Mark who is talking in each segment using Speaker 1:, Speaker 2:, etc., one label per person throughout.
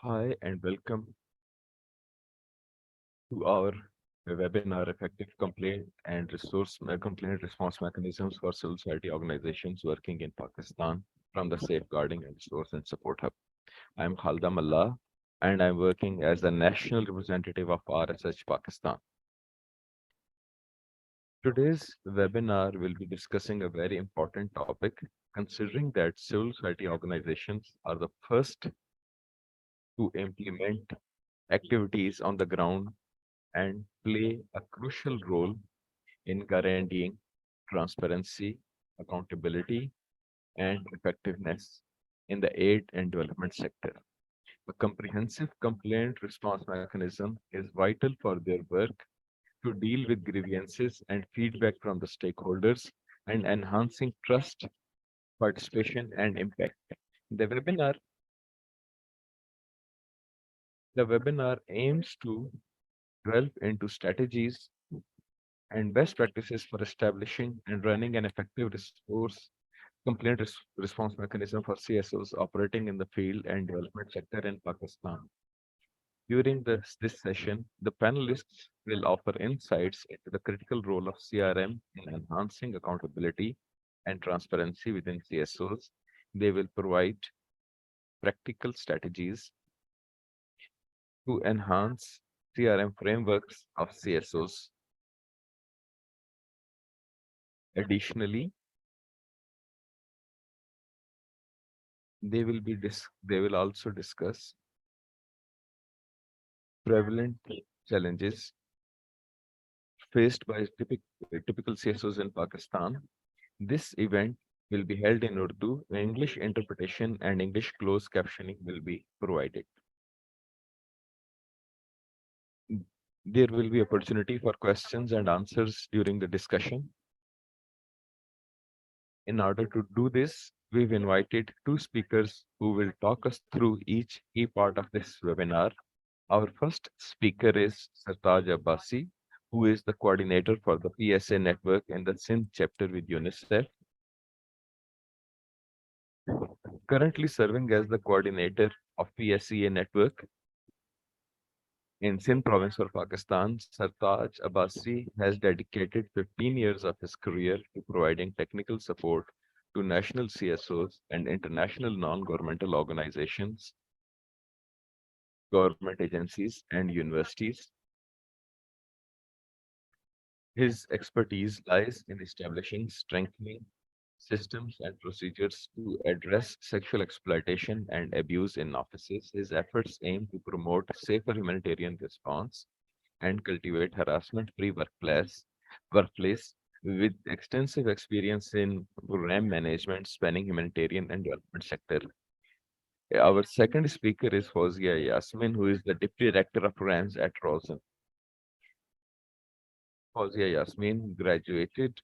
Speaker 1: Hi and welcome to our webinar Effective Complaint Response Mechanisms for Civil Society Organizations Working in Pakistan from the Safeguarding and Resource and Support Hub. I'm Khalda Mallah and I'm working as the National Representative of RSH Pakistan. Today's webinar will be discussing a very important topic, considering that civil society organizations are the first to implement activities on the ground and play a crucial role in guaranteeing transparency, accountability, and effectiveness in the aid and development sector. A comprehensive complaint response mechanism is vital for their work to deal with grievances and feedback from the stakeholders and enhancing trust, participation, and impact. The webinar, the webinar aims to delve into strategies and best practices for establishing and running an effective response mechanism for CSOs operating in the field and development sector in Pakistan. During this session, the panelists will offer insights into the critical role of CRM in enhancing accountability and transparency within CSOs. They will provide practical strategies to enhance CRM frameworks of CSOs. Additionally, they will also discuss prevalent challenges faced by typical CSOs in Pakistan. This event will be held in Urdu. English interpretation and English closed captioning will be provided. There will be opportunity for questions and answers during the discussion. In order to do this, we've invited two speakers who will talk us through each key part of this webinar. Our first speaker is Sartaj Abbasi, who is the coordinator for the PSA network in the Sindh chapter with UNICEF. Currently serving as the coordinator of PSA network in Sindh province for Pakistan, Sartaj Abbasi has dedicated 15 years of his career to providing technical support to national CSOs and international non-governmental organizations, government agencies, and universities. His expertise lies in establishing, strengthening systems and procedures to address sexual exploitation and abuse in offices. His efforts aim to promote safer humanitarian response and cultivate harassment-free workplace with extensive experience in program management spanning humanitarian and development sector. Our second speaker is Fozia Yasmin, who is the Deputy Director of Programs at Rosen. Fozia Yasmin graduated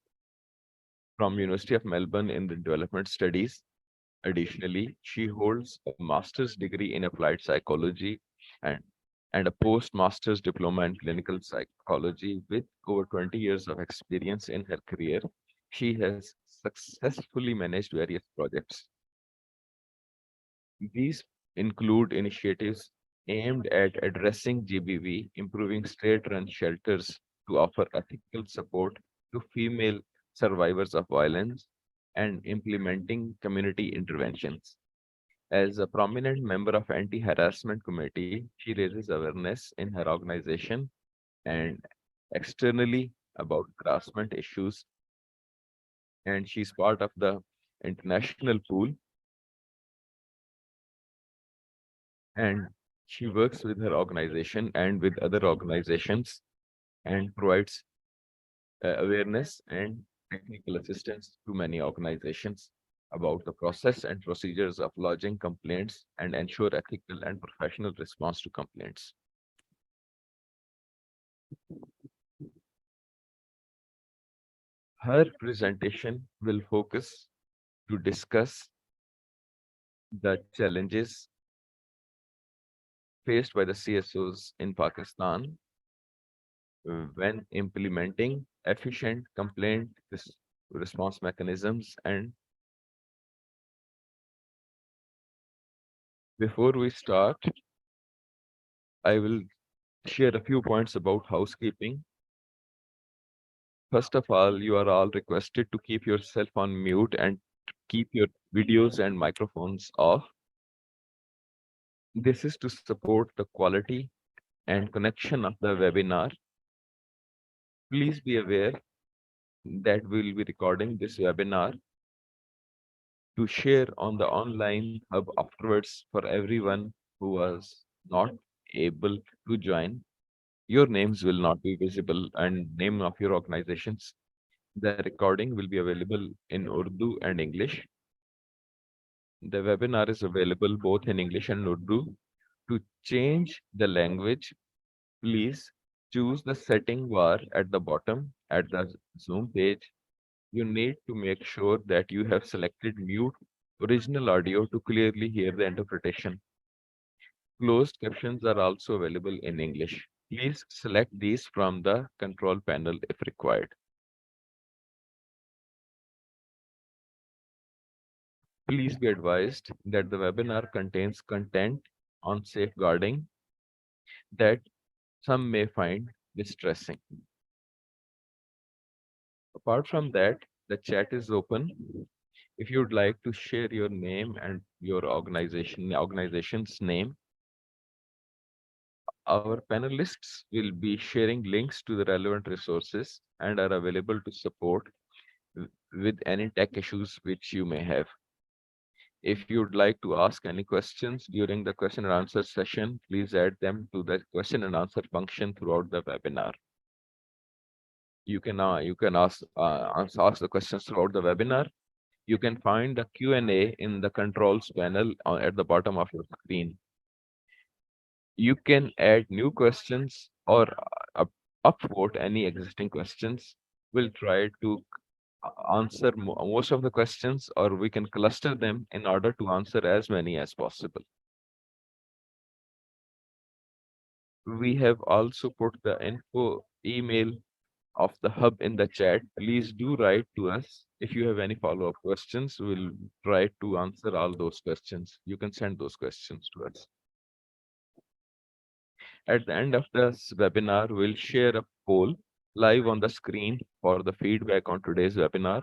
Speaker 1: from University of Melbourne in the Development Studies. Additionally, she holds a master's degree in applied psychology and, and a postmaster's diploma in clinical psychology with over 20 years of experience in her career. She has successfully managed various projects. These include initiatives aimed at addressing GBV, improving state-run shelters to offer ethical support to female survivors of violence, and implementing community interventions. As a prominent member of Anti-Harassment Committee, she raises awareness in her organization and externally about harassment issues, and she's part of the international pool, and she works with her organization and with other organizations and provides awareness and technical assistance to many organizations about the process and procedures of lodging complaints and ensure ethical and professional response to complaints. Her presentation will focus to discuss the challenges faced by the CSOs in Pakistan when implementing efficient complaint response mechanisms. And before we start, I will share a few points about housekeeping. First of all, you are all requested to keep yourself on mute and keep your videos and microphones off. This is to support the quality and connection of the webinar. Please be aware that we will be recording this webinar to share on the online hub afterwards for everyone who was not able to join. Your names will not be visible and name of your organizations. The recording will be available in Urdu and English. The webinar is available both in English and Urdu. To change the language, please choose the setting bar at the bottom at the Zoom page. You need to make sure that you have selected mute original audio to clearly hear the interpretation. Closed captions are also available in English. Please select these from the control panel if required. Please be advised that the webinar contains content on safeguarding that some may find distressing. Apart from that, the chat is open. If you'd like to share your name and your organization's name, our panelists will be sharing links to the relevant resources and are available to support with any tech issues which you may have. If you'd like to ask any questions during the question and answer session, please add them to the question and answer function throughout the webinar. You can ask the questions throughout the webinar. You can find the Q&A in the controls panel at the bottom of your screen. You can add new questions or upvote any existing questions. We'll try to answer most of the questions, or we can cluster them in order to answer as many as possible. We have also put the info email of the hub in the chat. Please do write to us if you have any follow-up questions. We'll try to answer all those questions. You can send those questions to us. At the end of this webinar, we'll share a poll live on the screen for the feedback on today's webinar.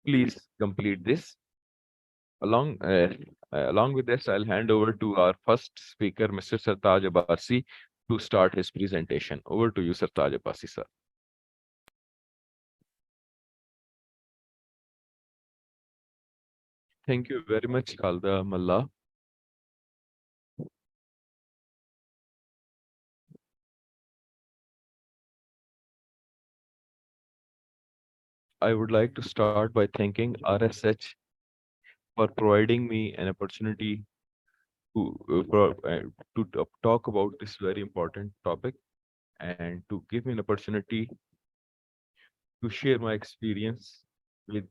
Speaker 1: Please complete this. Along with this, I'll hand over to our first speaker, Mr. Sartaj Abbasi, to start his presentation. Over to you, Sartaj Abbasi, sir. Thank you very much, Khalda Mallah. I would like to start by thanking RSH for providing me an opportunity to talk about this very important topic and to give me an opportunity to share my experience with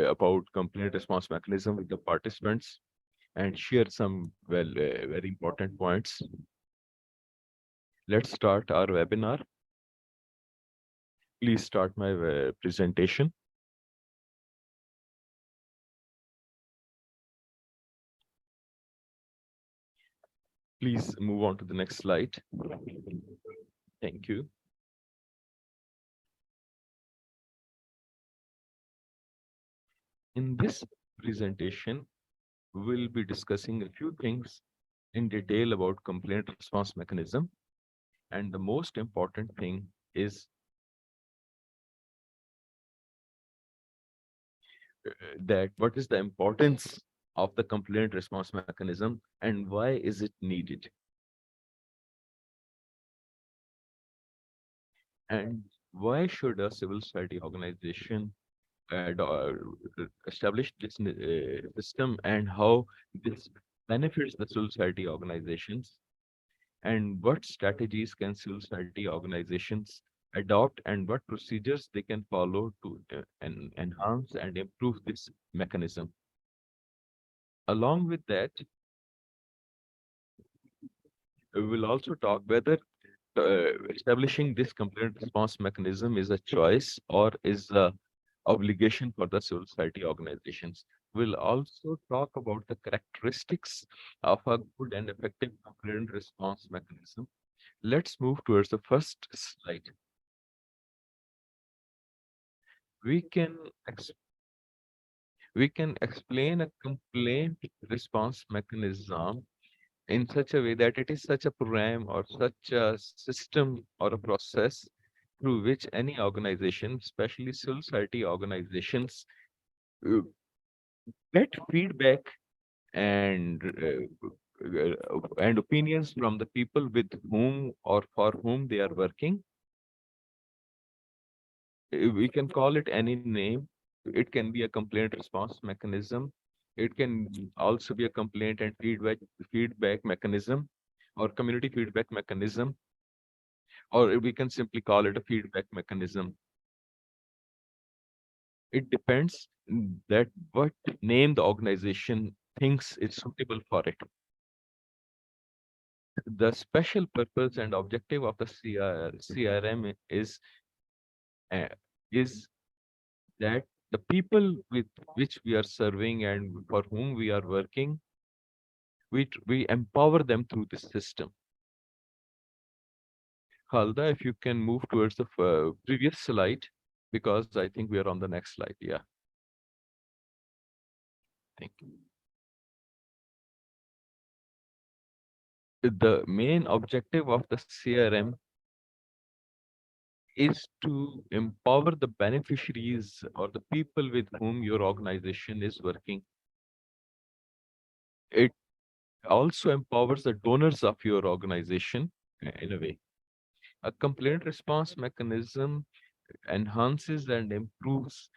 Speaker 1: about complaint response mechanism with the participants and share some very important points. Let's start our webinar. Please start my presentation. Please move on to the next slide. Thank you. In this presentation, we'll be discussing a few things in detail about complaint response mechanism. And the most important thing is that what is the importance of the complaint response mechanism and why is it needed? And why should a civil society organization establish this system, and how this benefits the civil society organizations, and what strategies can civil society organizations adopt, and what procedures they can follow to enhance and improve this mechanism. Along with that, we will also talk whether establishing this complaint response mechanism is a choice or is a obligation for the civil society organizations. We'll also talk about the characteristics of a good and effective complaint response mechanism. Let's move towards the first slide. We can ex- we can explain a complaint response mechanism in such a way that it is such a program or such a system or a process through which any organization, especially civil society organizations, uh, get feedback and opinions from the people with whom or for whom they are working. We can call it any name. It can be a complaint response mechanism. It can also be a complaint and feedback mechanism or community feedback mechanism, or we can simply call it a feedback mechanism. It depends that what name the organization thinks is suitable for it. The special purpose and objective of the CRM uh, is that the people with which we are serving and for whom we are working, we empower them through this system. Khalda, if you can move towards the previous slide, because I think we are on the next slide. Yeah, thank you. The main objective of the CRM is to empower the beneficiaries or the people with whom your organization is working. It also empowers the donors of your organization in a way. A complaint response mechanism enhances and improves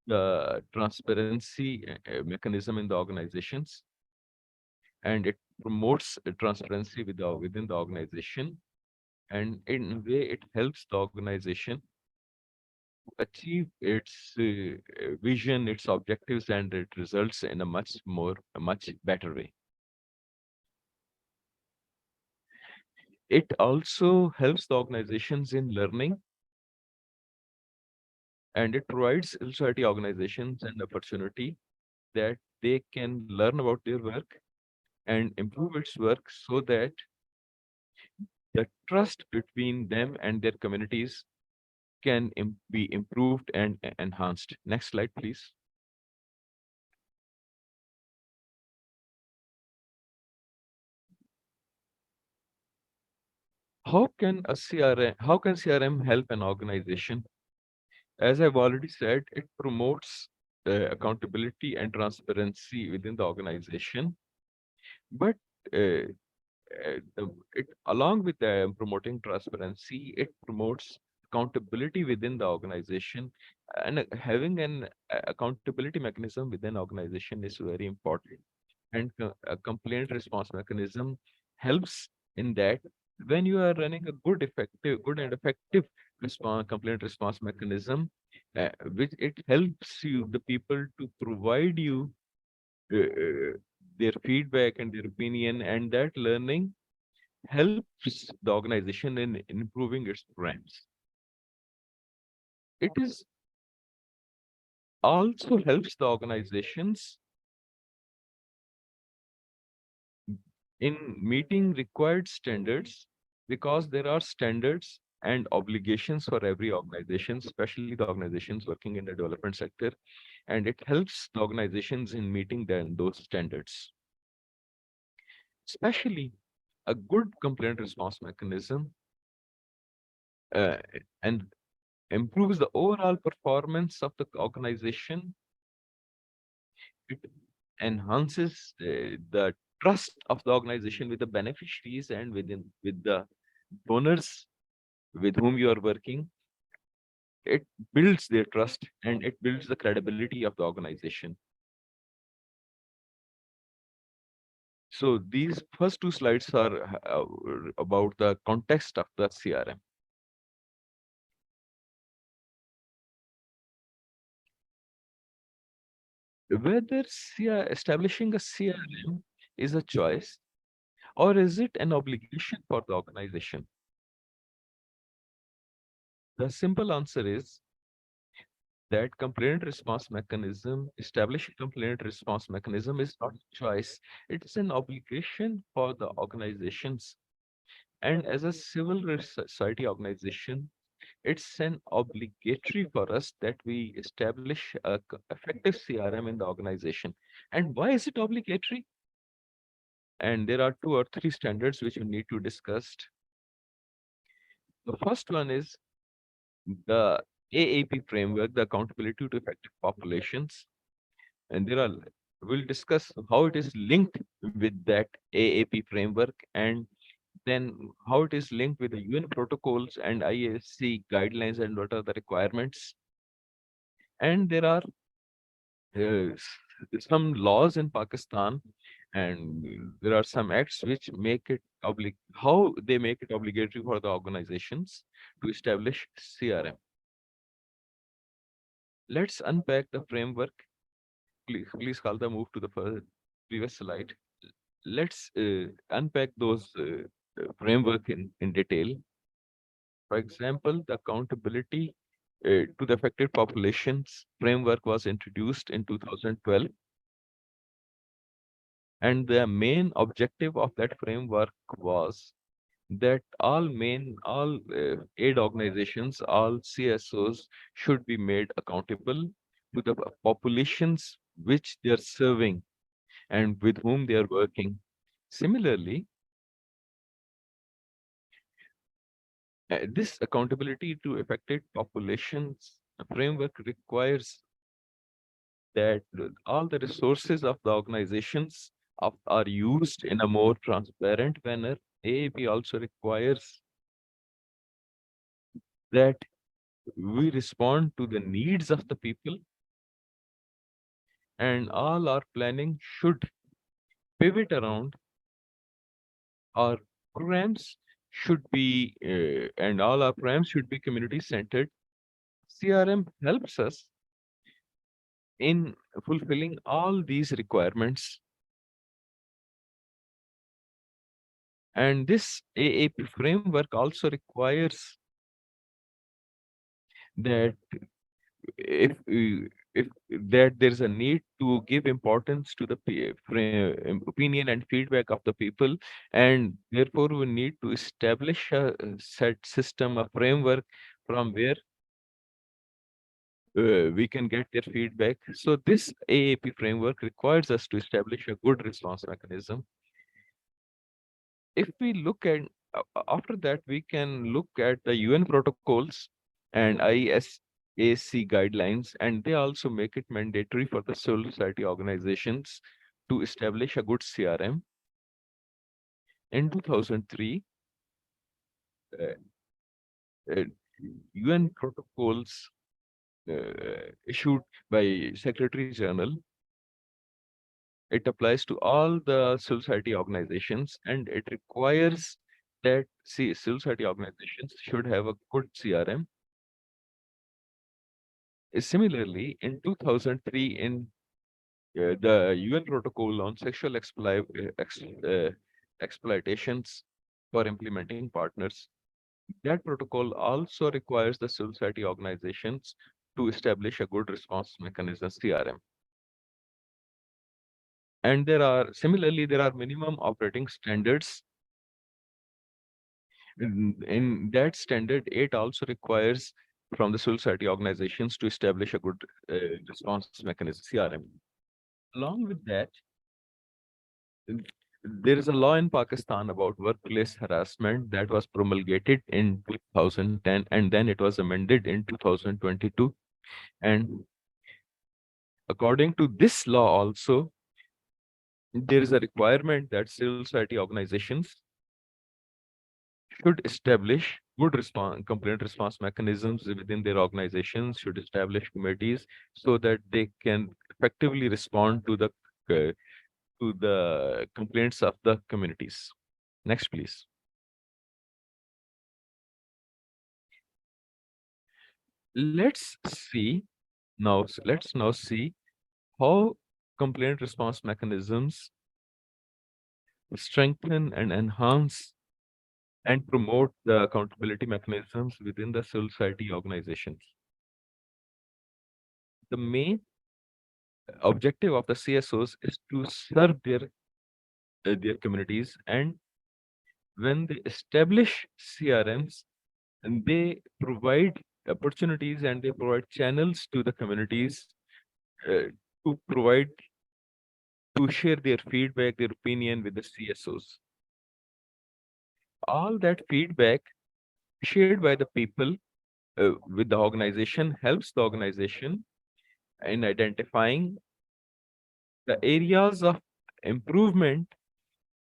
Speaker 1: the transparency mechanism in the organizations, and it promotes transparency within the organization, and in a way it helps the organization achieve its vision, its objectives, and it results in a much better way. It also helps the organizations in learning, and it provides civil society organizations an opportunity that they can learn about their work and improve its work so that the trust between them and their communities can be improved and enhanced. Next slide, please. How can CRM help an organization? As I've already said, it promotes accountability and transparency within the organization. But along with promoting transparency, it promotes accountability within the organization. And having an accountability mechanism within organization is very important. And a complaint response mechanism helps in that. When you are running a good and effective complaint response mechanism, which it helps you, the people, to provide you their feedback and their opinion, and that learning helps the organization in improving its programs. It is also helps the organizations in meeting required standards, because there are standards and obligations for every organization, especially the organizations working in the development sector, and it helps the organizations in meeting those standards. Especially a good complaint response mechanism uh, and improves the overall performance of the organization. It enhances the trust of the organization with the beneficiaries and with the donors with whom you are working. It builds their trust and it builds the credibility of the organization. So these first two slides are about the context of the CRM. Whether establishing a CRM is a choice or is it an obligation for the organization? The simple answer is that complaint response mechanism, establishing complaint response mechanism is not a choice. It's an obligation for the organizations. And as a society organization, it's an obligatory for us that we establish a effective CRM in the organization. And why is it obligatory? And there are two or three standards which we need to discuss. The first one is the AAP framework, the accountability to effective populations. And we'll discuss how it is linked with that AAP framework, and then how it is linked with the UN protocols and IAC guidelines and what are the requirements. And there are some laws in Pakistan, and there are some acts which make it how they make it obligatory for the organizations to establish CRM. Let's unpack the framework. Please, Khalda, move to the previous slide. Let's unpack those framework in detail. For example, the accountability to the affected populations framework was introduced in 2012. And the main objective of that framework was that all aid organizations, all CSOs should be made accountable to the populations which they are serving and with whom they are working. Similarly, this accountability to affected populations framework requires that all the resources of the organizations are used in a more transparent manner. AAP also requires that we respond to the needs of the people, and all our planning should pivot around our programs and all our programs should be community centered. CRM helps us in fulfilling all these requirements. And this AAP framework also requires that if that there's a need to give importance to the opinion and feedback of the people, and therefore we need to establish a set system, a framework from where we can get their feedback. So this AAP framework requires us to establish a good response mechanism. If we look at after that, we can look at the UN protocols and ISAC guidelines, and they also make it mandatory for the civil society organizations to establish a good CRM. In 2003, uh, uh, UN protocols issued by Secretary General, it applies to all the civil society organizations, and it requires that civil society organizations should have a good CRM. Similarly, in 2003, in the UN Protocol on Sexual Exploitations for Implementing Partners, that protocol also requires the civil society organizations to establish a good response mechanism, CRM. And there are minimum operating standards. In that standard, it also requires from the civil society organizations to establish a good response mechanism, CRM. Along with that, there is a law in Pakistan about workplace harassment that was promulgated in 2010, and then it was amended in 2022. And according to this law also, there is a requirement that civil society organizations should establish good complaint response mechanisms within their organizations, should establish committees so that they can effectively respond uh, to the complaints of the communities. Next, please. Let's now see how complaint response mechanisms strengthen and enhance and promote the accountability mechanisms within the civil society organizations. the main objective of the CSOs is to serve their communities. And when they establish CRMs, and they provide opportunities and they provide channels to the communities uh, to provide to share their feedback, their opinion with the CSOs. All that feedback shared by the people with the organization helps the organization in identifying the areas of improvement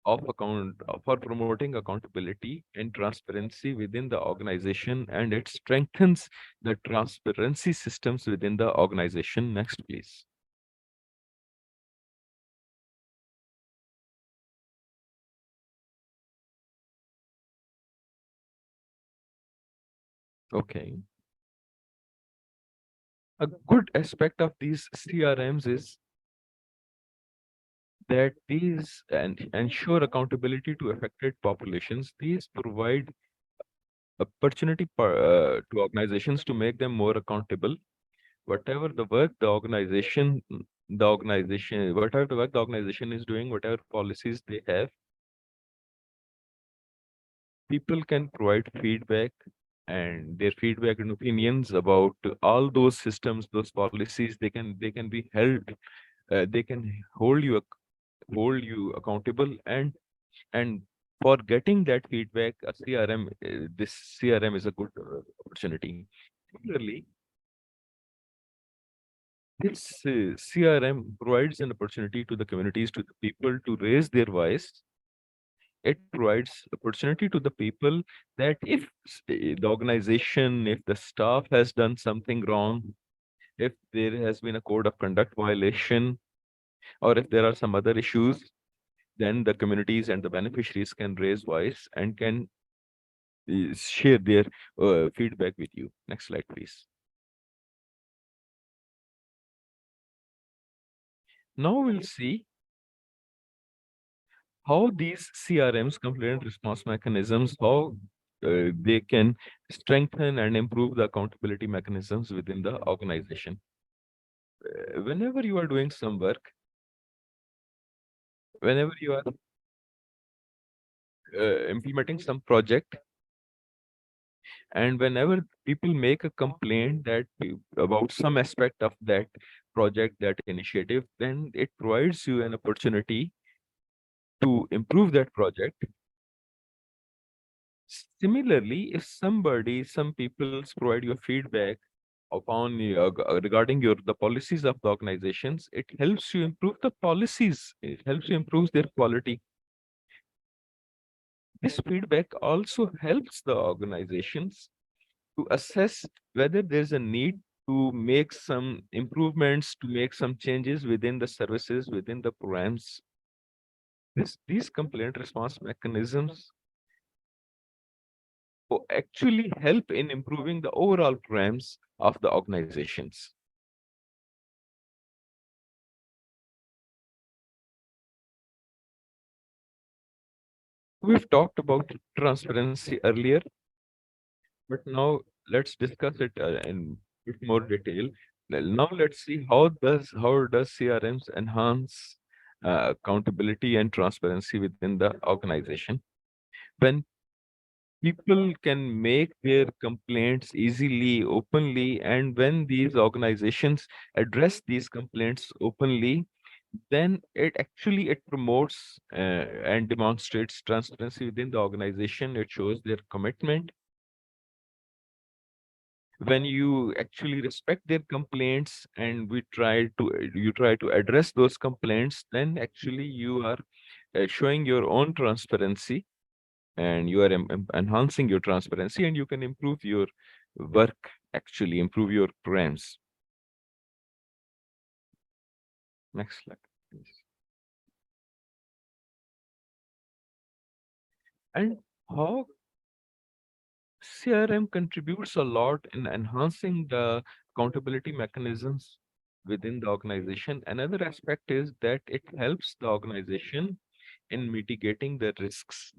Speaker 1: of account for promoting accountability and transparency within the organization, and it strengthens the transparency systems within the organization. Next, please. Okay. A good aspect of these CRMs is that these and ensure accountability to affected populations. These provide opportunity to organizations to make them more accountable. Whatever the work whatever the work the organization is doing, whatever policies they have, people can provide feedback and their feedback and opinions about all those systems, those policies. They can be held, they can hold you accountable, and for getting that feedback, a this CRM is a good opportunity. Similarly, this CRM provides an opportunity to the communities, to the people to raise their voice. It provides opportunity to the people that if the organization, if the staff has done something wrong, if there has been a code of conduct violation, or if there are some other issues, then the communities and the beneficiaries can raise voice and can share their feedback with you. Next slide, please. Now we'll see how these CRMs, complaint response mechanisms, how they can strengthen and improve the accountability mechanisms within the organization. Whenever you are doing some work, whenever you are implementing some project, and whenever people make a complaint about some aspect of that project, that initiative, then it provides you an opportunity to improve that project. Similarly, if some people provide your feedback regarding the policies of the organizations, it helps you improve the policies. It helps you improve their quality. This feedback also helps the organizations to assess whether there's a need to make some improvements, to make some changes within the services, within the programs. These complaint response mechanisms actually help in improving the overall programs of the organizations. We've talked about transparency earlier, but now let's discuss it in bit more detail. Now let's see how does CRMs enhance accountability and transparency within the organization. When people can make their complaints easily, openly, and when these organizations address these complaints openly, then it promotes and demonstrates transparency within the organization. It shows their commitment. When you actually respect their complaints and you try to address those complaints, then actually you are showing your own transparency, and you are enhancing your transparency, and you can improve your work, actually improve your programs. Next slide, please. And how CRM contributes a lot in enhancing the accountability mechanisms within the organization. Another aspect is that it helps the organization in mitigating the risks.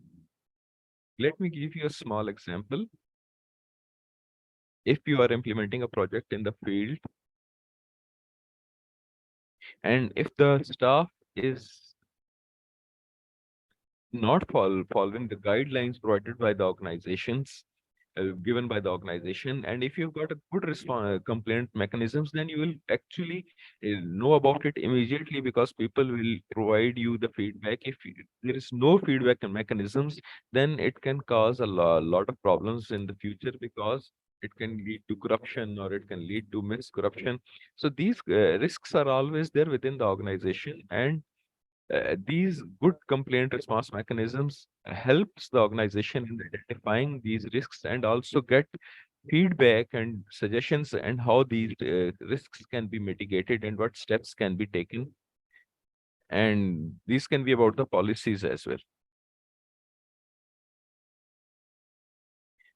Speaker 1: Let me give you a small example. If you are implementing a project in the field And if the staff is not following the guidelines provided by the organizations, given by the organization, and if you've got a good response complaint mechanisms, then you will actually know about it immediately, because people will provide you the feedback. If there is no feedback and mechanisms, then it can cause a lot of problems in the future, because it can lead to corruption or it can lead to miscorruption. So these risks are always there within the organization, and these good complaint response mechanisms helps the organization in identifying these risks, and also get feedback and suggestions and how these risks can be mitigated and what steps can be taken. And these can be about the policies as well.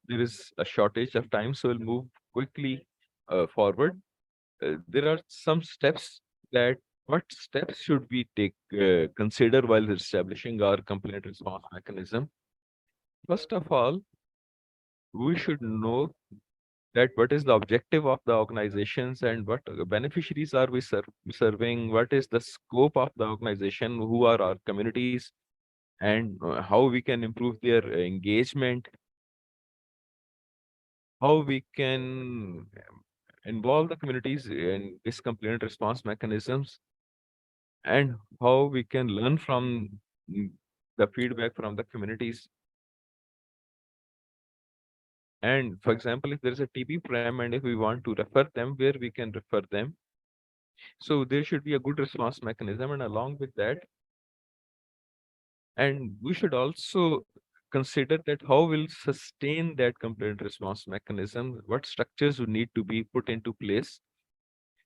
Speaker 1: There is a shortage of time, so we'll move quickly forward. There are some steps that what steps should we take consider while establishing our complaint response mechanism. First of all, we should know that what is the objective of the organizations, and what beneficiaries are we serving, what is the scope of the organization, who are our communities, and how we can improve their engagement, how we can involve the communities in this complaint response mechanisms, and how we can learn from mm, the feedback from the communities. And for example, if there is a TB program and if we want to refer them, where we can refer them. So there should be a good response mechanism, and along with that, and we should also consider that how we'll sustain that complaint response mechanism, what structures would need to be put into place.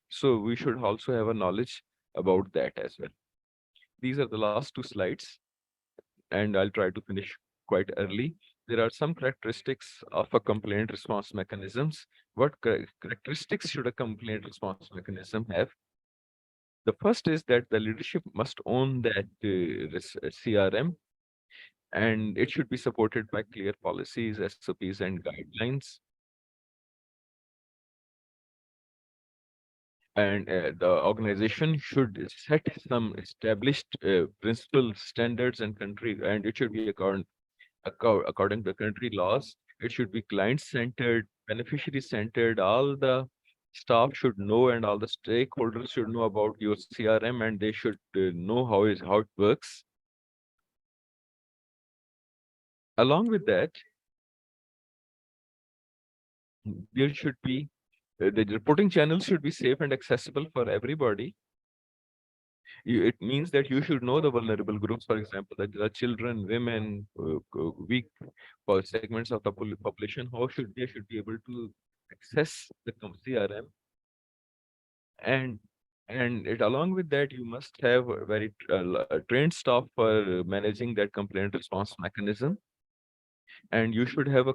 Speaker 1: So we should also have a knowledge about that as well. These are the last two slides, and I'll try to finish quite early. There are some characteristics of a complaint response mechanisms. What characteristics should a complaint response mechanism have? The first is that the leadership must own that CRM, and it should be supported by clear policies, SOPs, and guidelines. And the organization should set some established principles, standards, and country, and it should be according to country laws. It should be client-centered, beneficiary-centered. All the staff should know, and all the stakeholders should know about your CRM, and they should know how it works. Along with that, there should be the reporting channels should be safe and accessible for everybody. It means that you should know the vulnerable groups, for example, that there are children, women, weak segments of the population. How should be able to access the CRM, and it along with that, you must have a very trained staff for managing that complaint response mechanism, and you should have a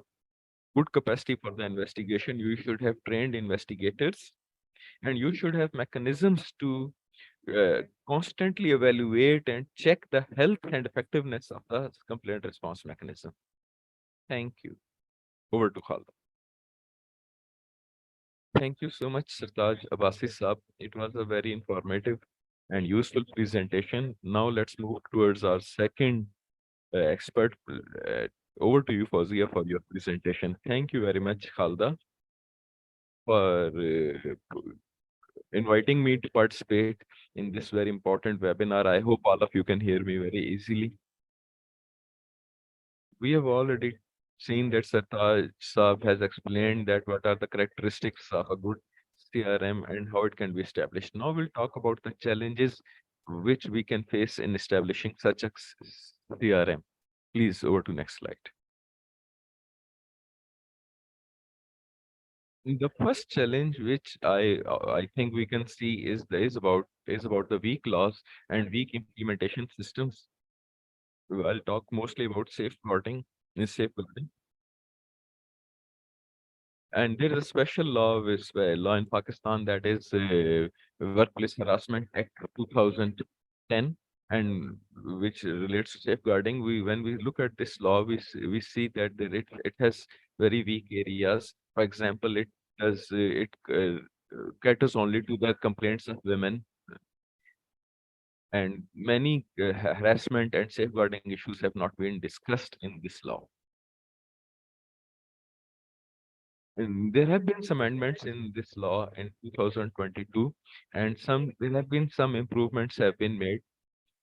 Speaker 1: good capacity for the investigation. You should have trained investigators, and you should have mechanisms to constantly evaluate and check the health and effectiveness of the complaint response mechanism. Thank you. Over to Khalid. Thank you so much, Sartaj Abbasi Saab. It was a very informative and useful presentation. Now let's move towards our second expert. Over to you, Fawzia, for your presentation. Thank you very much, Khalda, for inviting me to participate in this very important webinar. I hope all of you can hear me very easily. We have already seen that Sartaj Saab has explained that what are the characteristics of a good CRM and how it can be established. Now we'll talk about the challenges which we can face in establishing such a CRM. Please, over to next slide. The first challenge which I think we can see is about the weak laws and weak implementation systems. I'll talk mostly about safeguarding. And there is a special law, law in Pakistan, that is Workplace Harassment Act of 2010, and which relates to safeguarding. When we look at this law, we see that it has very weak areas. For example, it caters only to the complaints of women, and many harassment and safeguarding issues have not been discussed in this law. And there have been some amendments in this law in 2022, and there have been some improvements have been made.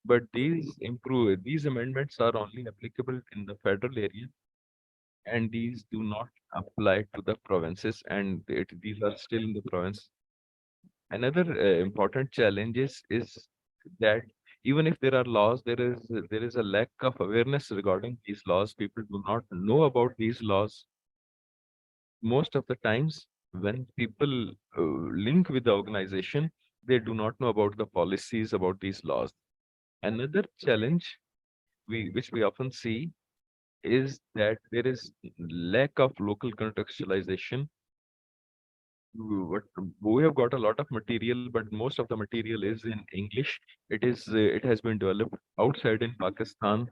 Speaker 1: But these amendments are only applicable in the federal area, and these do not apply to the provinces, and these are still in the province. Another important challenge is that even if there are laws, there is a lack of awareness regarding these laws. People do not know about these laws. Most of the times, when people link with the organization, they do not know about the policies about these laws. Another challenge which we often see is that there is lack of local contextualization. What we have got a lot of material, but most of the material is in English. It has been developed outside in Pakistan.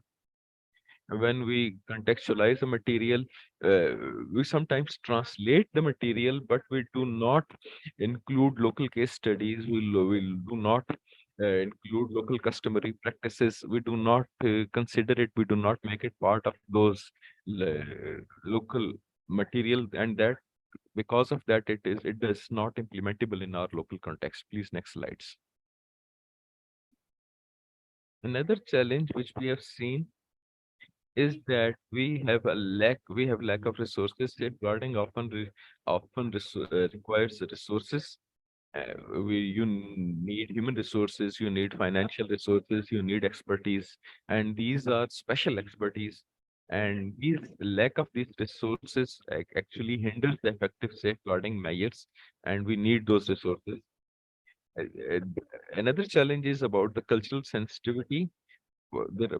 Speaker 1: When we contextualize the material, uh, we sometimes translate the material, but we do not include local case studies. We do not include local customary practices. We do not consider it. We do not make it part of those local material, and that because of that, it is not implementable in our local context. Please, next slides. Another challenge which we have seen is that we have lack of resources. Safeguarding often requires resources. You need human resources, you need financial resources, you need expertise, and these are special expertise. And these lack of these resources actually hinders the effective safeguarding measures, and we need those resources. Uh, uh, Another challenge is about the cultural sensitivity.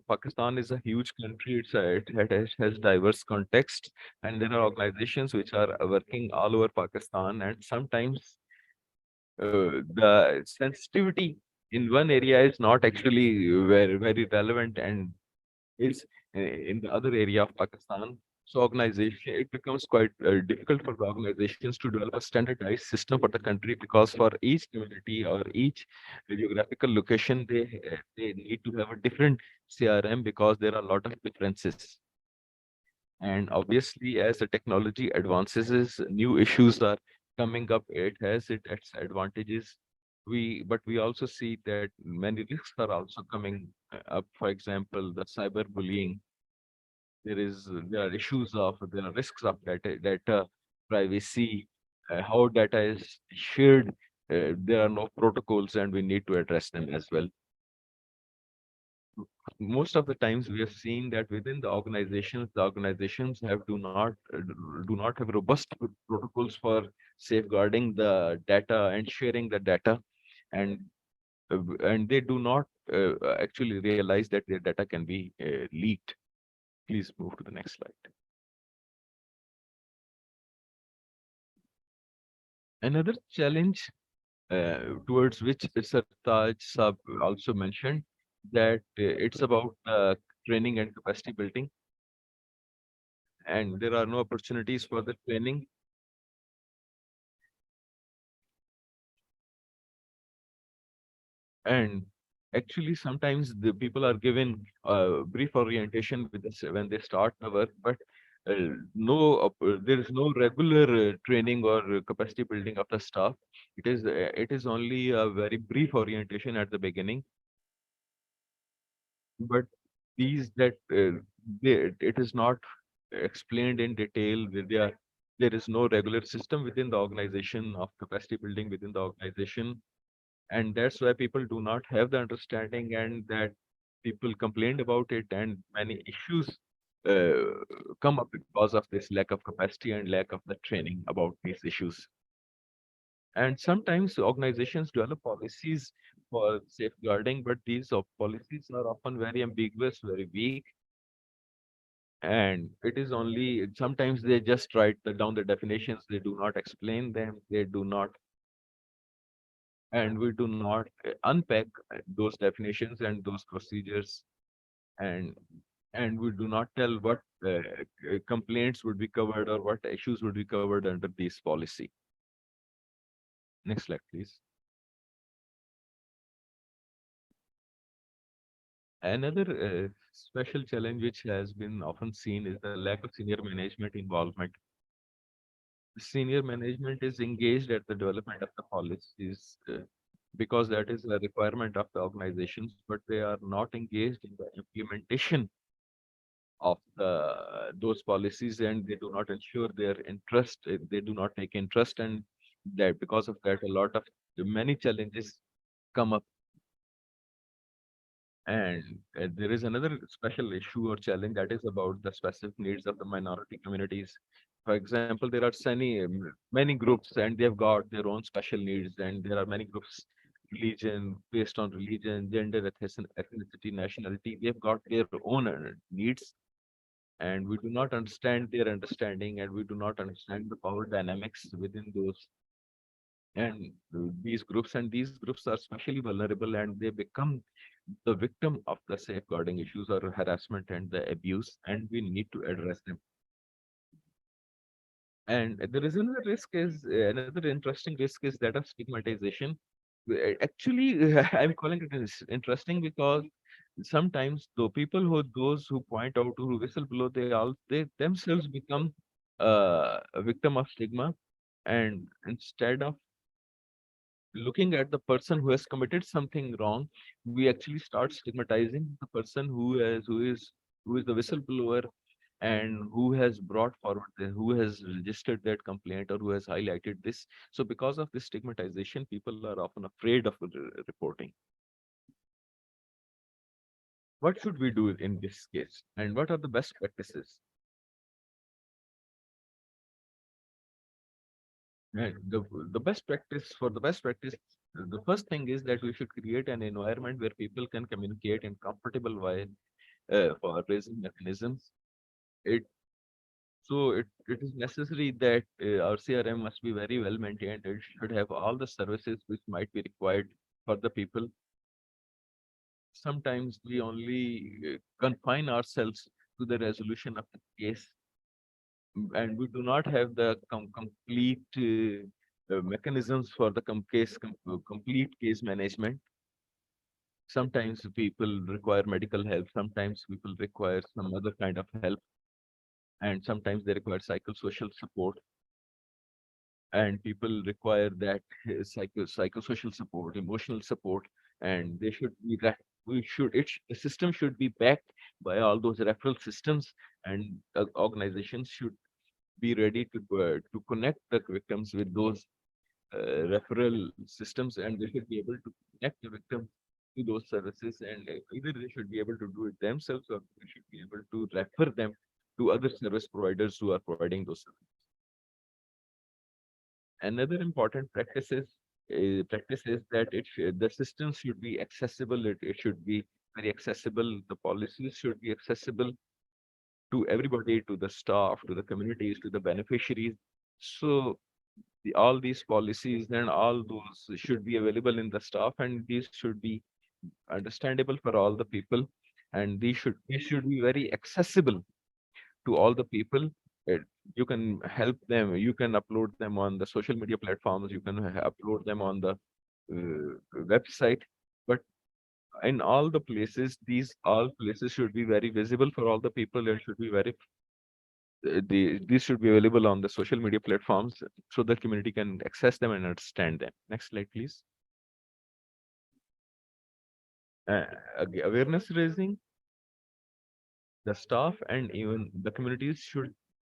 Speaker 1: Pakistan is a huge country. It has diverse context, and there are organizations which are working all over Pakistan. And sometimes the sensitivity in one area is not actually very relevant, and is in the other area of Pakistan. So organization, it becomes quite difficult for the organizations to develop a standardized system for the country, because for each community or each geographical location, they need to have a different CRM, because there are a lot of differences. And obviously, as the technology advances, new issues are coming up. It has its advantages. But we also see that many risks are also coming up. For example, the cyberbullying. There are issues of there are risks of data privacy, how data is shared. There are no protocols, and we need to address them as well. Most of the times we have seen that within the organizations have do not have robust protocols for safeguarding the data and sharing the data, and and they do not actually realize that their data can be leaked. Please move to the next slide. Another challenge towards which Sartaj Sab also mentioned, that it's about training and capacity building, and there are no opportunities for the training. And actually, sometimes the people are given brief orientation with this when they start the work, but there is no regular training or capacity building of the staff. It is only a very brief orientation at the beginning, but these that it is not explained in detail. There is no regular system within the organization of capacity building within the organization, and that's why people do not have the understanding, and that people complained about it, and many issues uh, come up because of this lack of capacity and lack of the training about these issues. And sometimes organizations develop policies for safeguarding, but these policies are often very ambiguous, very weak, and it is only sometimes they just write down the definitions. They do not explain them. They do not, and we do not unpack those definitions and those procedures, and we do not tell what complaints would be covered or what issues would be covered under this policy. Next slide, please. Another special challenge which has been often seen is the lack of senior management involvement. Senior management is engaged at the development of the policies because that is a requirement of the organizations, but they are not engaged in the implementation of those policies, and they do not ensure their interest. They do not take interest, and that because of that, a lot of many challenges come up. And there is another special issue or challenge that is about the specific needs of the minority communities. For example, there are many groups and they have got their own special needs, and there are many groups, religion, based on religion, gender, ethnicity, nationality. They have got their own needs, and we do not understand their understanding, and we do not understand the power dynamics within those and these groups are especially vulnerable, and they become the victim of the safeguarding issues or harassment and the abuse, and we need to address them. And there is another risk is another interesting risk is that of stigmatization. Actually, I'm calling it as interesting because sometimes the people those who point out who whistleblow, they themselves become a victim of stigma, and instead of looking at the person who has committed something wrong, we actually start stigmatizing the person who is the whistleblower and who has brought forward who has registered that complaint or who has highlighted this. So because of this stigmatization, people are often afraid of reporting. What should we do in this case, and what are the best practices? And the best practice for the best practice, the first thing is that we should create an environment where people can communicate in comfortable way for raising mechanisms. It it is necessary that our CRM must be very well maintained. It should have all the services which might be required for the people. Sometimes we only confine ourselves to the resolution of the case, and we do not have the complete mechanisms for the complete case management. Sometimes people require medical help, sometimes people require some other kind of help, and sometimes they require psychosocial support, and people require that psychosocial support, emotional support, and they should be that we should the system should be backed by all those referral systems, and organizations should be ready to connect the victims with those referral systems, and they should be able to connect the victim to those services, and either they should be able to do it themselves or they should be able to refer them to other service providers who are providing those services. Another important practice is that the systems should be accessible. It should be very accessible. The policies should be accessible to everybody, to the staff, to the communities, to the beneficiaries. So all these policies and all those should be available in the staff, and these should be understandable for all the people, and these should be very accessible to all the people. Uh, You can help them. You can upload them on the social media platforms. You can upload them on the website. But in all the places, these all places should be very visible for all the people. It should be very these should be available on the social media platforms so the community can access them and understand them. Next slide, please. Uh, Awareness raising, the staff and even the communities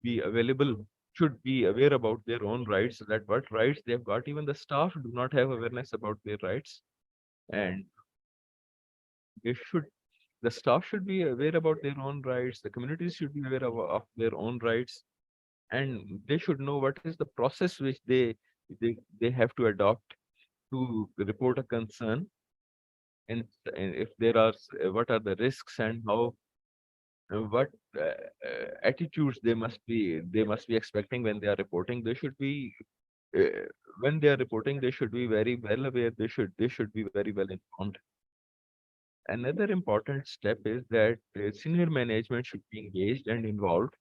Speaker 1: be available, should be aware about their own rights, that what rights they've got. Even the staff do not have awareness about their rights, and they should the staff should be aware about their own rights, the communities should be aware of their own rights, and they should know what is the process which they have to adopt to report a concern, and if there are what are the risks and how what attitudes they must be expecting when they are reporting. They should be uh, when they are reporting, they should be very well aware. They should be very well informed. Another important step is that senior management should be engaged and involved.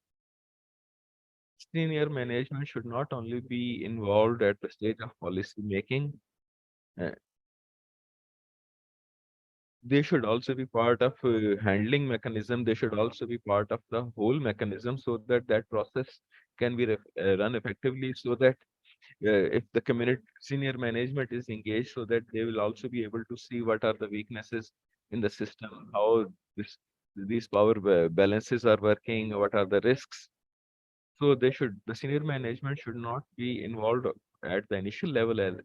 Speaker 1: Senior management should not only be involved at the stage of policy making, uh, they should also be part of handling mechanism. They should also be part of the whole mechanism so that that process can be run effectively, so that if the community senior management is engaged, so that they will also be able to see what are the weaknesses in the system, how this, these power balances are working, what are the risks. So the senior management should not be involved at the initial level,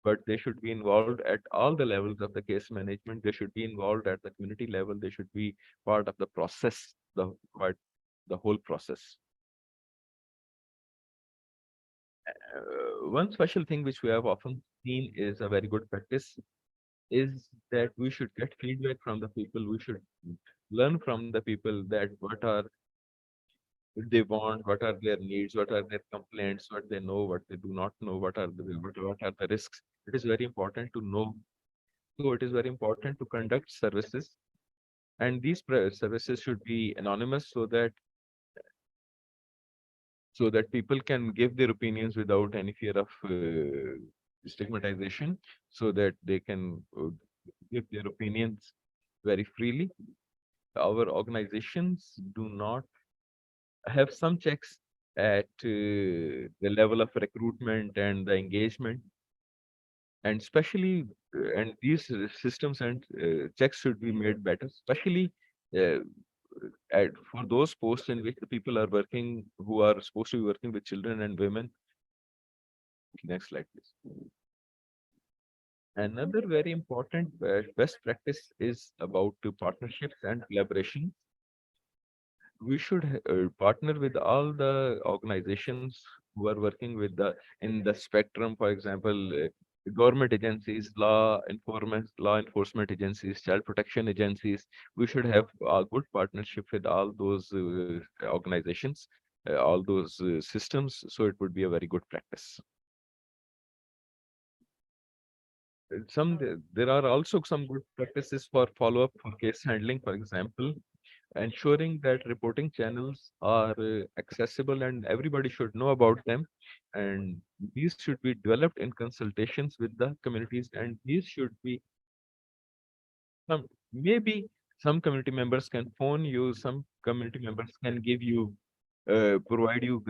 Speaker 1: but they should be involved at all the levels of the case management. They should be involved at the community level. They should be part of the process, the whole process. One special thing which we have often seen is a very good practice is that we should get feedback from the people. We should learn from the people that what are they want, what are their needs, what are their complaints, what they know, what they do not know, what are the risks. It is very important to know. So it is very important to conduct services, and these services should be anonymous so that people can give their opinions without any fear of stigmatization, so that they can give their opinions very freely. Our organizations do not have some checks at the level of recruitment and the engagement, and especially and these systems and checks should be made better, especially uh, for those posts in which the people are working who are supposed to be working with children and women. Next slide, please. Another very important best practice is about partnerships and collaboration. We should partner with all the organizations who are working with the in the spectrum. For example, government agencies, law enforcement agencies, child protection agencies. We should have a good partnership with all those organizations, all those systems. So it would be a very good practice. There are also some good practices for follow-up for case handling. For example, ensuring that reporting channels are accessible and everybody should know about them, and these should be developed in consultations with the communities, and these should be some maybe some community members can phone you, some community members can give you provide you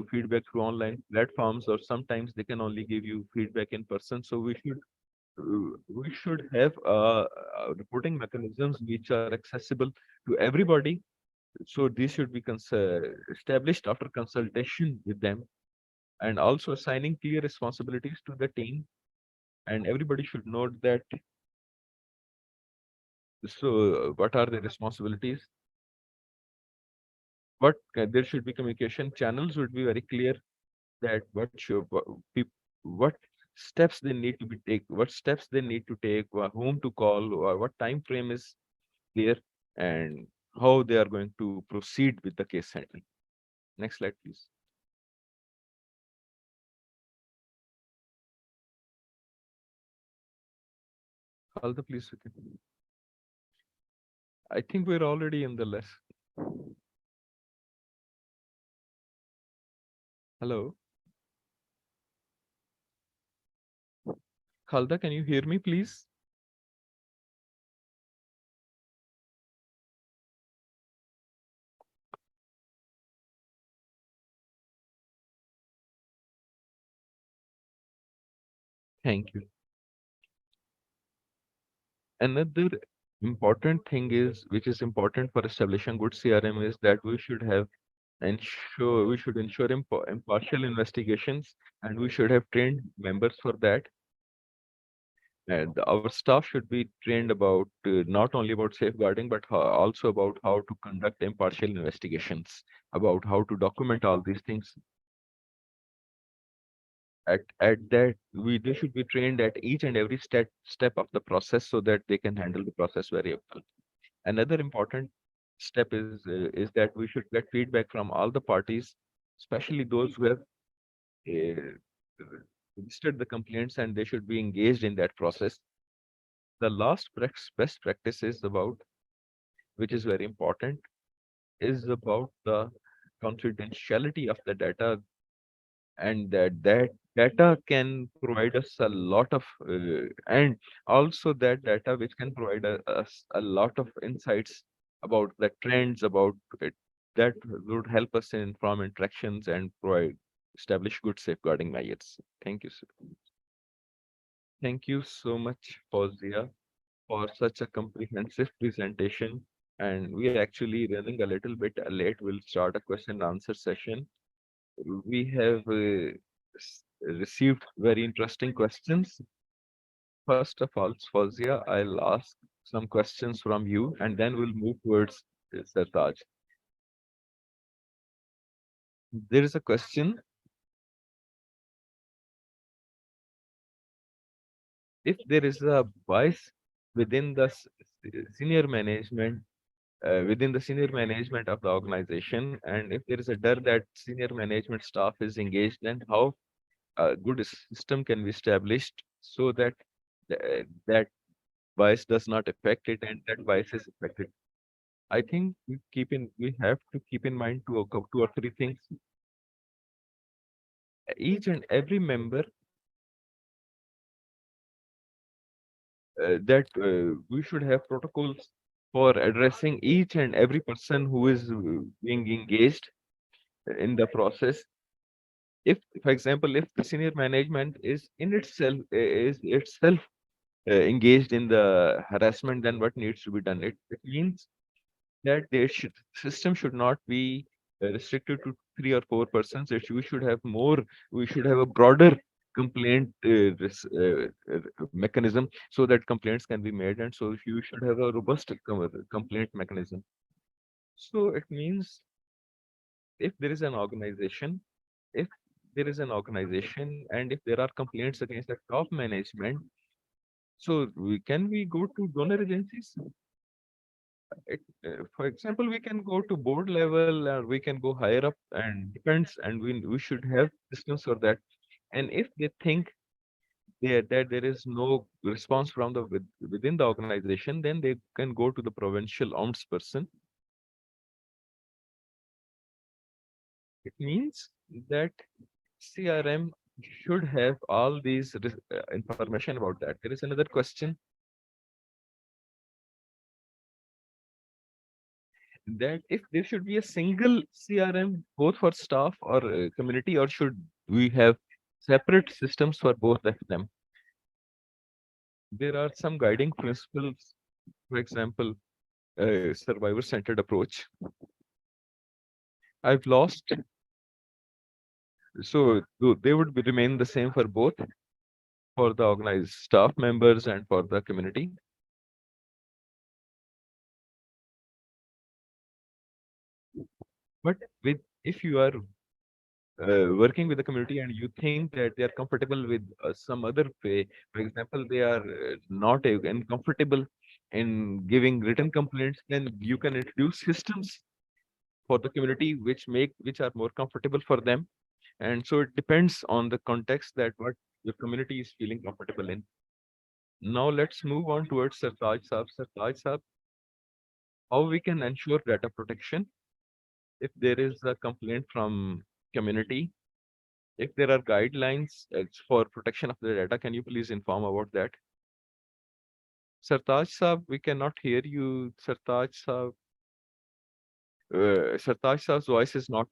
Speaker 1: feedback through online platforms, or sometimes they can only give you feedback in person. So we should have reporting mechanisms which are accessible to everybody. So these should be established after consultation with them, and also assigning clear responsibilities to the team. And everybody should note that. So, what are the responsibilities? There should be communication channels would be very clear that what steps they need to be take, what steps they need to take, whom to call, or what time frame is clear, and how they are going to proceed with the case handling. Next slide, please. Halda, please. I think we're already in the lesson. Hello, Khalda, can you hear me, please? Thank you. Another important thing is, which is important for establishing good CRM, is that we should ensure impartial investigations, and we should have trained members for that. And our staff should be trained about not only about safeguarding, but also about how to conduct impartial investigations, about how to document all these things. At that they should be trained at each and every step of the process, so that they can handle the process very well. Another important step is that we should get feedback from all the parties, especially those who have uh, registered the complaints, and they should be engaged in that process. The last best practice is about, which is very important, is about the confidentiality of the data. and that data can provide us a lot of and also that data which can provide us a lot of insights about the trends about it that would help us in from interactions and provide establish good safeguarding measures. Thank you, sir. Thank you so much, Fauziya, for such a comprehensive presentation. And we are actually running a little bit late. We'll start a question and answer session. We have received very interesting questions. First of all, Fauziya, I'll ask some questions from you, and then we'll move towards Sartaj. There is a question: if there is a bias within the senior management, within the senior management of the organization, and if there is a dir that senior management staff is engaged, then how a good system can be established so that that bias does not affect it and that bias is affected. I think we have to keep in mind two or three things. Each and every member that we should have protocols for addressing each and every person who is being engaged in the process. If, for example, if the senior management is in itself is itself engaged in the harassment, then what needs to be done? It means that there should system should not be restricted to three or four persons. We should have more. We should have a broader complaint mechanism so that complaints can be made, and so you should have a robust complaint mechanism. So it means if there is an organization, if there is an organization, and if there are complaints against the top management, so we go to donor agencies? For example, we can go to board level or we can go higher up and depends and we should have systems for that. And if they think that there is no response from the within the organization, then they can go to the provincial ombudsperson. It means that CRM should have all these information about that. There is another question that if there should be a single CRM both for staff or community, or should we have separate systems for both of them? There are some guiding principles, for example, survivor-centered approach. I've lost, so they would remain the same for both, for the organized staff members and for the community. But with if you are working with the community and you think that they are comfortable with some other way, for example, they are not and comfortable in giving written complaints, then you can introduce systems for the community which are more comfortable for them. And so it depends on the context that what your community is feeling comfortable in. Now let's move on towards Sartaj Saab. Sartaj Saab, how we can ensure data protection if there is a complaint from community. If there are guidelines for protection of the data, can you please inform about that? Sartaj Saab, we cannot hear you. Sartaj Saab, Sartaj Saab's voice is not,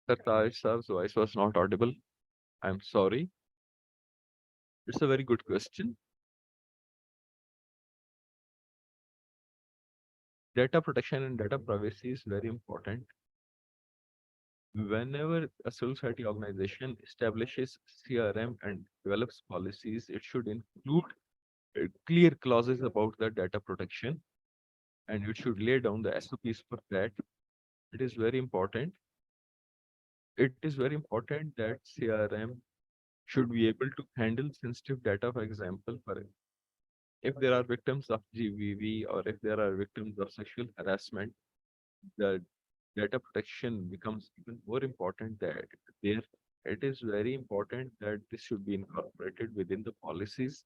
Speaker 1: Sartaj Saab's voice was not audible. I'm sorry. It's a very good question. Data protection and data privacy is very important. Whenever a civil society organization establishes CRM and develops policies, it should include clear clauses about the data protection, and it should lay down the SOPs for that. It is very important. It is very important that CRM should be able to handle sensitive data, for example, for if there are victims of GBV or if there are victims of sexual harassment, the data protection becomes even more important that there it is very important that this should be incorporated within the policies,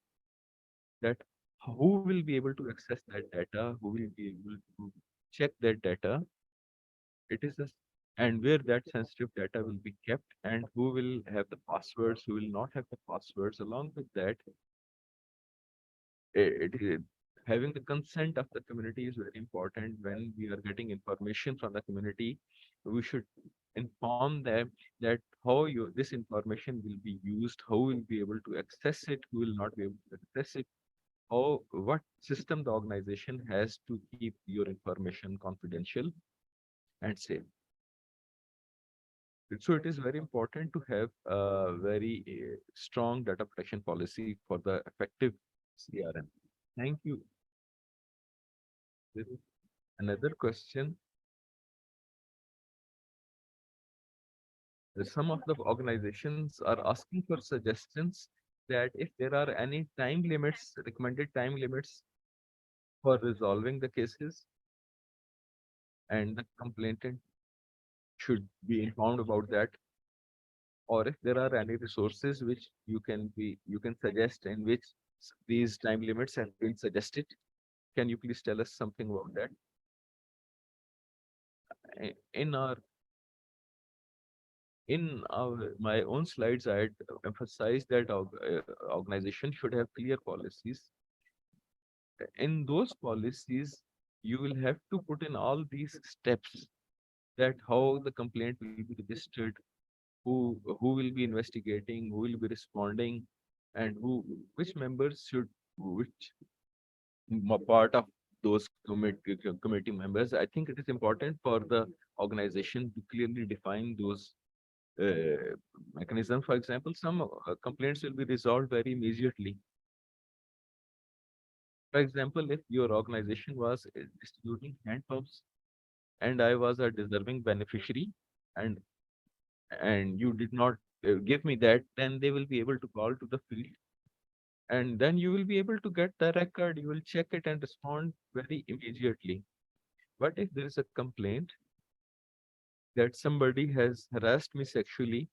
Speaker 1: that who will be able to access that data, who will be able to check that data. It is a and where that sensitive data will be kept, and who will have the passwords, who will not have the passwords. Along with that, having the consent of the community is very important. When we are getting information from the community, we should inform them that how this information will be used, how will be able to access it, who will not be able to access it, how what system the organization has to keep your information confidential and safe. So it is very important to have a very strong data protection policy for the effective CRM. Thank you. There is another question. Some of the organizations are asking for suggestions that if there are any time limits, recommended time limits for resolving the cases, and the complainant should be informed about that, or if there are any resources which you can suggest in which these time limits have been suggested. Can you please tell us something about that? In our my own slides, I had emphasized that organization should have clear policies. In those policies, you will have to put in all these steps, that how the complaint will be registered, who will be investigating, who will be responding, and who which members should which part of those committee members. I think it is important for the organization to clearly define those uh, mechanisms. For example, some complaints will be resolved very immediately. For example, if your organization was distributing hand pumps and I was a deserving beneficiary, and you did not give me that, then they will be able to call to the field, and then you will be able to get the record. You will check it and respond very immediately. But if there is a complaint that somebody has harassed me sexually,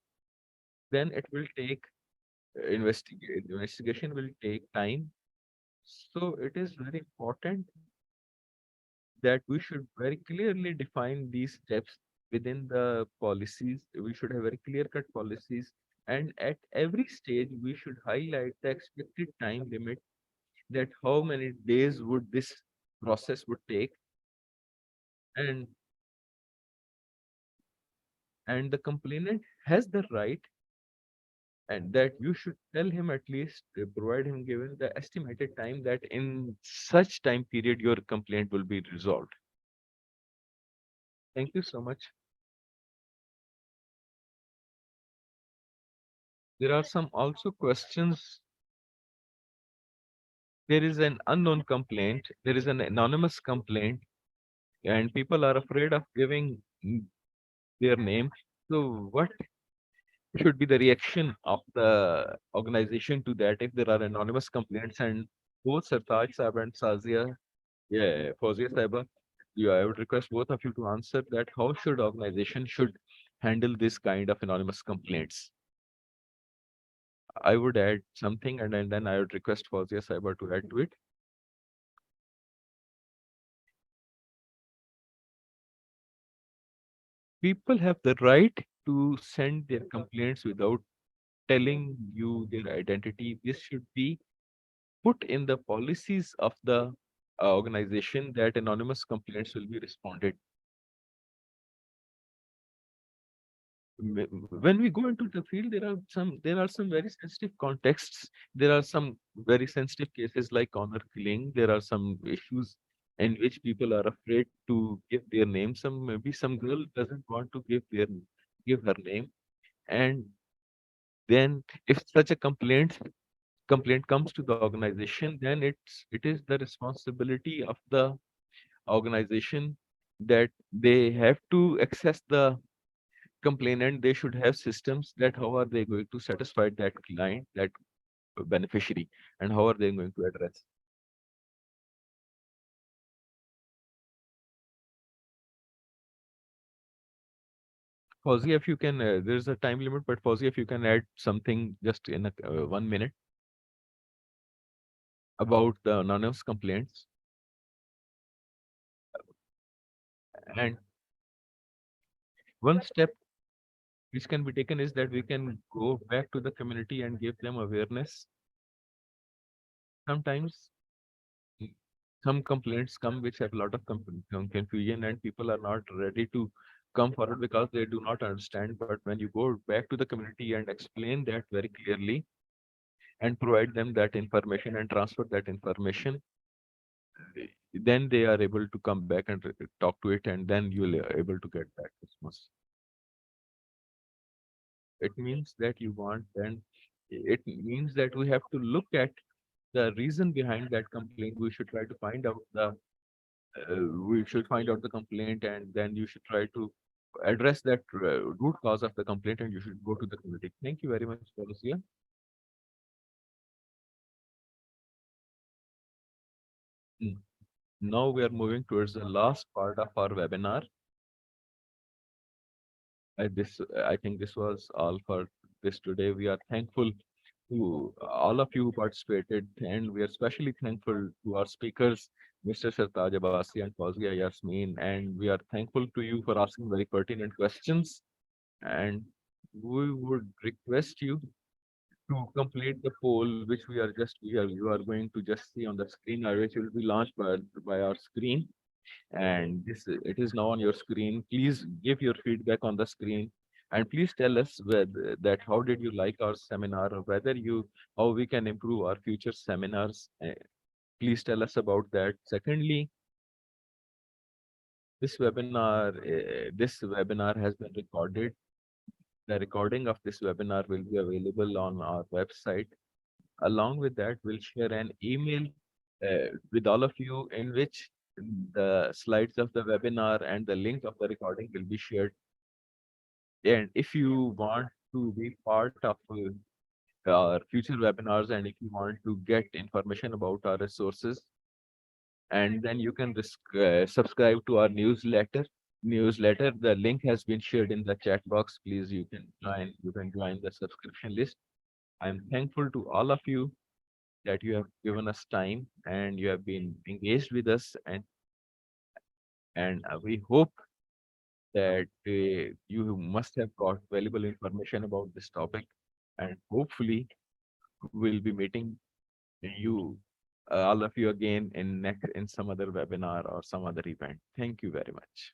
Speaker 1: then it will take investigation will take time. So it is very important that we should very clearly define these steps within the policies. We should have very clear cut policies. And at every stage, we should highlight the expected time limit, that how many days would this process would take. And the complainant has the right, and that you should tell him, at least provide him given the estimated time that in such time period your complaint will be resolved. Thank you so much. There are some also questions. There is an unknown complaint, there is an anonymous complaint, and people are afraid of giving their name. So what should be the reaction of the organization to that if there are anonymous complaints? And both Sartaj Saab and Sazia, yeah, Fawzia Saiba, I would request both of you to answer that. How should organization should handle this kind of anonymous complaints? I would add something, and then I would request Fawzia Saiba to add to it. People have the right to send their complaints without telling you their identity. This should be put in the policies of the organization, that anonymous complaints will be responded. When we go into the field, there are some very sensitive contexts. There are some very sensitive cases like honor killing. There are some issues in which people are afraid to give their name. Maybe some girl doesn't want to give her name, and then if such a complaint comes to the organization, then it is the responsibility of the organization that they have to access the complainant. They should have systems that how are they going to satisfy that client, that beneficiary, and how are they going to address. Fauzi, if you can, there's a time limit, but Fauzi, if you can add something just in 1 minute about the anonymous complaints. And One step which can be taken is that we can go back to the community and give them awareness. Sometimes mm, some complaints come which have a lot of confusion, and people are not ready to come forward because they do not understand. But when you go back to the community and explain that very clearly and provide them that information and transfer that information, then they are able to come back and talk to it, and then you'll able to get that response. It means that you want, then it means that we have to look at the reason behind that complaint. We should try to find out we should find out the complaint, and then you should try to address that root cause of the complaint, and you should go to the community. Thank you very much, Felicia. Mm. Now we are moving towards the last part of our webinar. I think this was all for this today. We are thankful to all of you who participated, and we are especially thankful to our speakers, Mr. Sartaj Abasi and Fazia Yasmin, and we are thankful to you for asking very pertinent questions. And we would request you to complete the poll, which you are going to just see on the screen, or which will be launched by our screen. And this it is now on your screen. Please give your feedback on the screen, and please tell us that how did you like our seminar, or whether you how we can improve our future seminars. Please tell us about that. Secondly, this webinar has been recorded. The recording of this webinar will be available on our website. Along with that, we'll share an email with all of you, in which the slides of the webinar and the link of the recording will be shared. And if you want to be part of our future webinars, and if you want to get information about our resources, and then you can subscribe to our newsletter. The link has been shared in the chat box. Please, you can join the subscription list. I'm thankful to all of you that you have given us time and you have been engaged with us, and we hope that you must have got valuable information about this topic, and hopefully we'll be meeting you all of you again in some other webinar or some other event. Thank you very much.